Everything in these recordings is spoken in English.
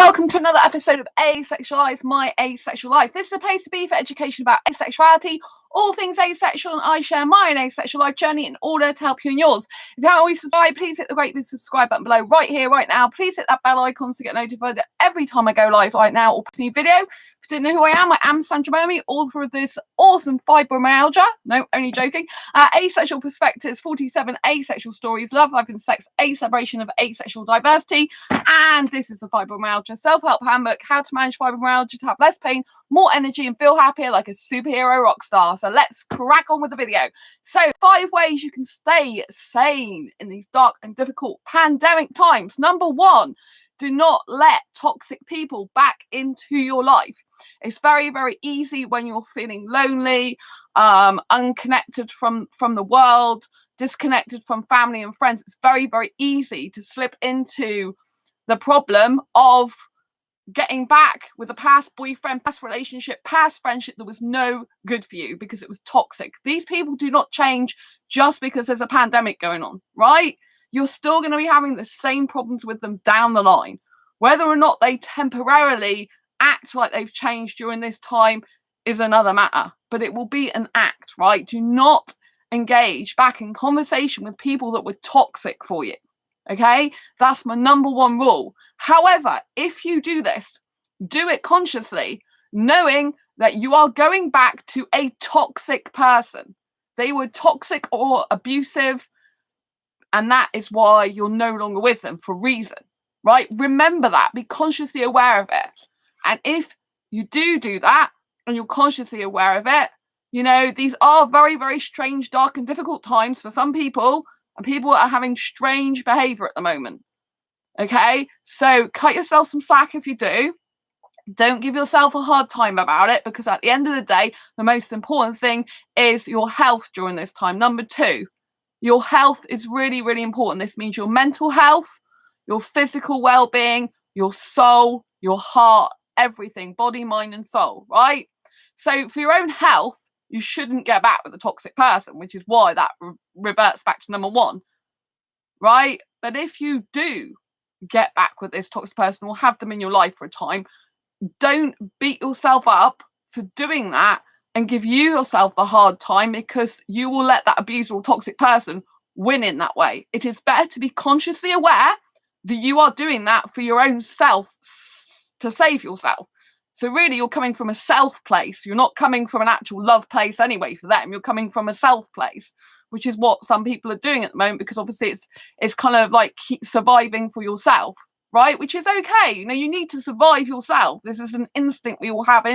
welcome to another episode of Asexualise, my asexual life. This is a place to be for education about asexuality, all things asexual, and I share my own asexual life journey in order to help you in yours. If you haven't already subscribed, please hit the great big subscribe button below right here, right now. Please hit that bell icon to get notified every time I go live right now or put a new video. If you didn't know who I am Sandra Momi, author of this awesome fibromyalgia, no, only joking, Asexual Perspectives, 47 Asexual Stories, Love, Life and Sex, a celebration of asexual diversity, and this is the Fibromyalgia Self-Help Handbook, how to manage fibromyalgia to have less pain, more energy and feel happier like a superhero rock star. So let's crack on with the video. So 5 ways you can stay sane in these dark and difficult pandemic times. Number 1, do not let toxic people back into your life. It's very, very easy when you're feeling lonely, unconnected from the world, disconnected from family and friends. It's very, very easy to slip into the problem of getting back with a past boyfriend, past relationship, past friendship that was no good for you because it was toxic. These people do not change just because there's a pandemic going on, right? You're still going to be having the same problems with them down the line. Whether or not they temporarily act like they've changed during this time is another matter, but it will be an act, right? Do not engage back in conversation with people that were toxic for you. Okay, that's my number 1 rule. However, if you do this, do it consciously, knowing that you are going back to a toxic person. They were toxic or abusive, and that is why you're no longer with them for a reason, right? Remember that, be consciously aware of it. And if you do that, and you're consciously aware of it, you know, these are very, very strange, dark and difficult times for some people, and people are having strange behavior at the moment. Okay, so cut yourself some slack if you do. Don't give yourself a hard time about it, because at the end of the day, the most important thing is your health during this time. Number 2, your health is really, really important. This means your mental health, your physical well-being, your soul, your heart, everything, body, mind, and soul, right? So for your own health, you shouldn't get back with a toxic person, which is why that reverts back to number 1, right? But if you do get back with this toxic person or have them in your life for a time, don't beat yourself up for doing that and give yourself a hard time, because you will let that abuser or toxic person win in that way. It is better to be consciously aware that you are doing that for your own self, to save yourself. So really, you're coming from a self place. You're not coming from an actual love place anyway for them. You're coming from a self place, which is what some people are doing at the moment, because obviously it's kind of like surviving for yourself, right? Which is okay. You know, you need to survive yourself. This is an instinct we all have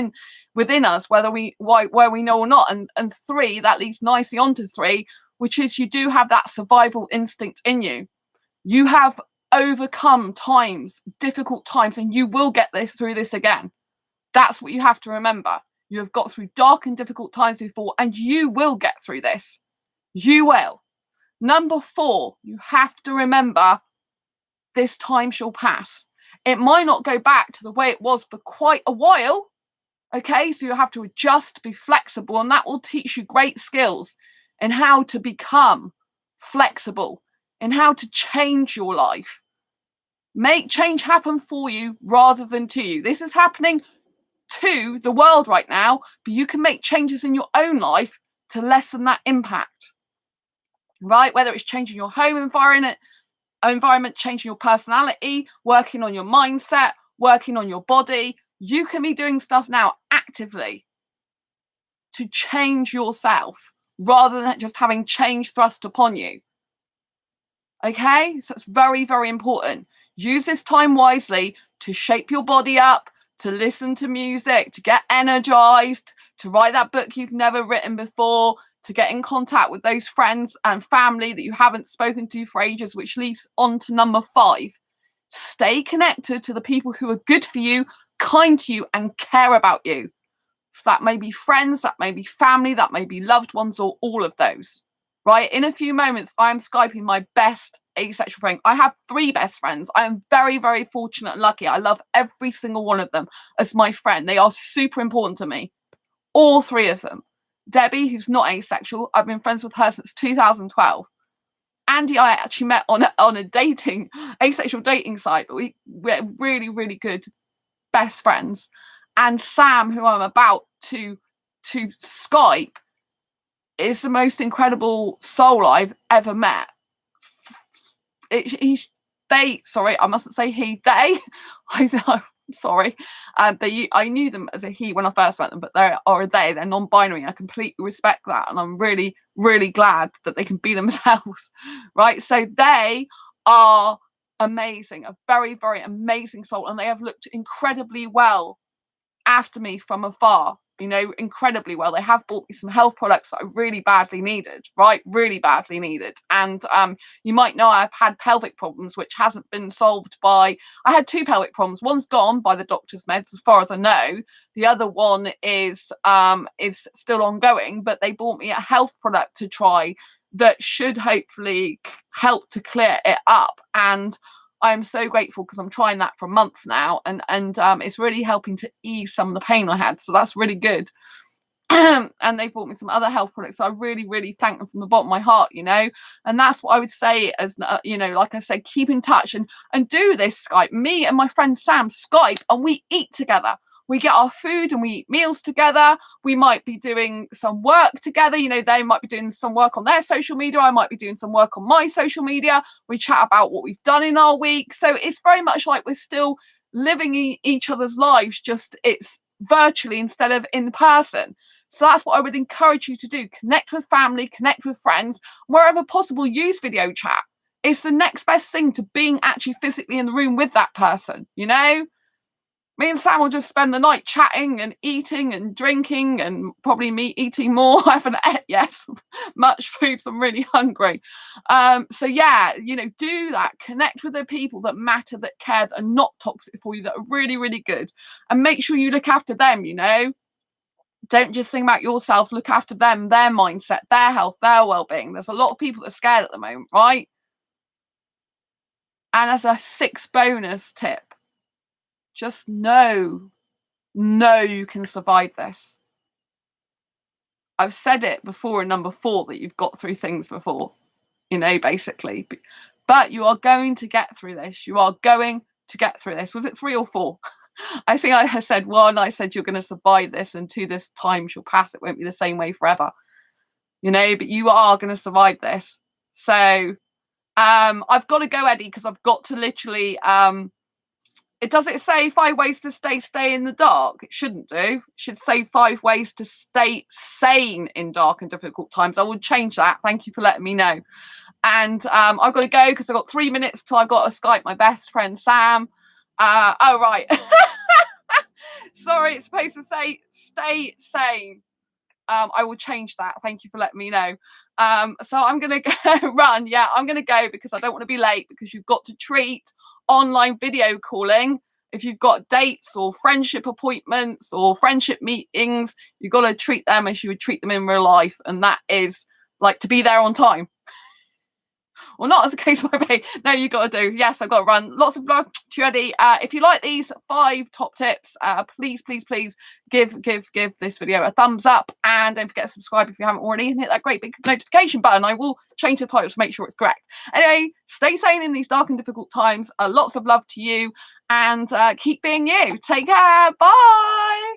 within us, whether we know or not. And 3, that leads nicely onto 3, which is you do have that survival instinct in you. You have overcome times, difficult times, and you will get through this again. That's what you have to remember. You have got through dark and difficult times before, and you will get through this. You will. Number 4, you have to remember this time shall pass. It might not go back to the way it was for quite a while. Okay, so you have to adjust, be flexible, and that will teach you great skills in how to become flexible, in how to change your life. Make change happen for you rather than to you. This is happening to the world right now, but you can make changes in your own life to lessen that impact, right? Whether it's changing your home environment, changing your personality, working on your mindset, working on your body. You can be doing stuff now actively to change yourself rather than just having change thrust upon you. Okay, so it's very, very important. Use this time wisely to shape your body up, to listen to music, to get energized, to write that book you've never written before, to get in contact with those friends and family that you haven't spoken to for ages, which leads on to number 5. Stay connected to the people who are good for you, kind to you, and care about you. That may be friends, that may be family, that may be loved ones, or all of those. Right? In a few moments, I am Skyping my best asexual friend. I have 3 best friends. I am very, very fortunate and lucky. I love every single one of them as my friend. They are super important to me. All 3 of them. Debbie, who's not asexual, I've been friends with her since 2012. Andy, I actually met on a asexual dating site, but we're really, really good best friends. And Sam, who I'm about to Skype, is the most incredible soul I've ever met. Sorry, I mustn't say he, they. I'm sorry. I knew them as a he when I first met them, but they're non-binary. I completely respect that, and I'm really, really glad that they can be themselves, right? So they are amazing, a very, very amazing soul, and they have looked incredibly well after me from afar, you know, incredibly well. They have bought me some health products that I really badly needed, right? Really badly needed. And you might know I've had pelvic problems, which hasn't been solved by, I had 2 pelvic problems. One's gone by the doctor's meds, as far as I know. The other one is still ongoing, but they bought me a health product to try that should hopefully help to clear it up. And I'm so grateful because I'm trying that for a month now, and it's really helping to ease some of the pain I had. So that's really good. And they've bought me some other health products. So I really, really thank them from the bottom of my heart, you know. And that's what I would say as, you know, like I said, keep in touch and do this Skype. Me and my friend Sam Skype, and we eat together. We get our food and we eat meals together. We might be doing some work together. You know, they might be doing some work on their social media. I might be doing some work on my social media. We chat about what we've done in our week. So it's very much like we're still living each other's lives, just it's virtually instead of in person. So that's what I would encourage you to do. Connect with family, connect with friends, wherever possible, use video chat. It's the next best thing to being actually physically in the room with that person, you know? Me and Sam will just spend the night chatting and eating and drinking, and probably me eating more. I haven't ate yet much food, so I'm really hungry. So yeah, you know, do that. Connect with the people that matter, that care, that are not toxic for you, that are really, really good. And make sure you look after them, you know. Don't just think about yourself, look after them, their mindset, their health, their well-being. There's a lot of people that are scared at the moment, right? And as a 6th bonus tip, just know you can survive this. I've said it before in number 4 that you've got through things before, you know, basically. But you are going to get through this. You are going to get through this. Was it 3 or 4? I think I said 1. I said you're going to survive this, and 2, this time shall pass. It won't be the same way forever, you know, but you are going to survive this. So I've got to go, Eddie, because I've got to literally does it say 5 ways to stay in the dark? It shouldn't do. It should say 5 ways to stay sane in dark and difficult times. I will change that. Thank you for letting me know. And I've got to go because I've got 3 minutes till I've got to Skype my best friend Sam. Oh right. Sorry, it's supposed to say stay sane. I will change that. Thank you for letting me know. So I'm going to go run. Yeah, I'm going to go because I don't want to be late, because you've got to treat online video calling. If you've got dates or friendship appointments or friendship meetings, you've got to treat them as you would treat them in real life. And that is like to be there on time. Well, not as a case might be. No, you got to do. Yes, I've got to run. Lots of love to you, Eddie. If you like these 5 top tips, please give this video a thumbs up, and don't forget to subscribe if you haven't already, and hit that great big notification button. I will change the title to make sure it's correct. Anyway, stay sane in these dark and difficult times. Lots of love to you, and keep being you. Take care. Bye.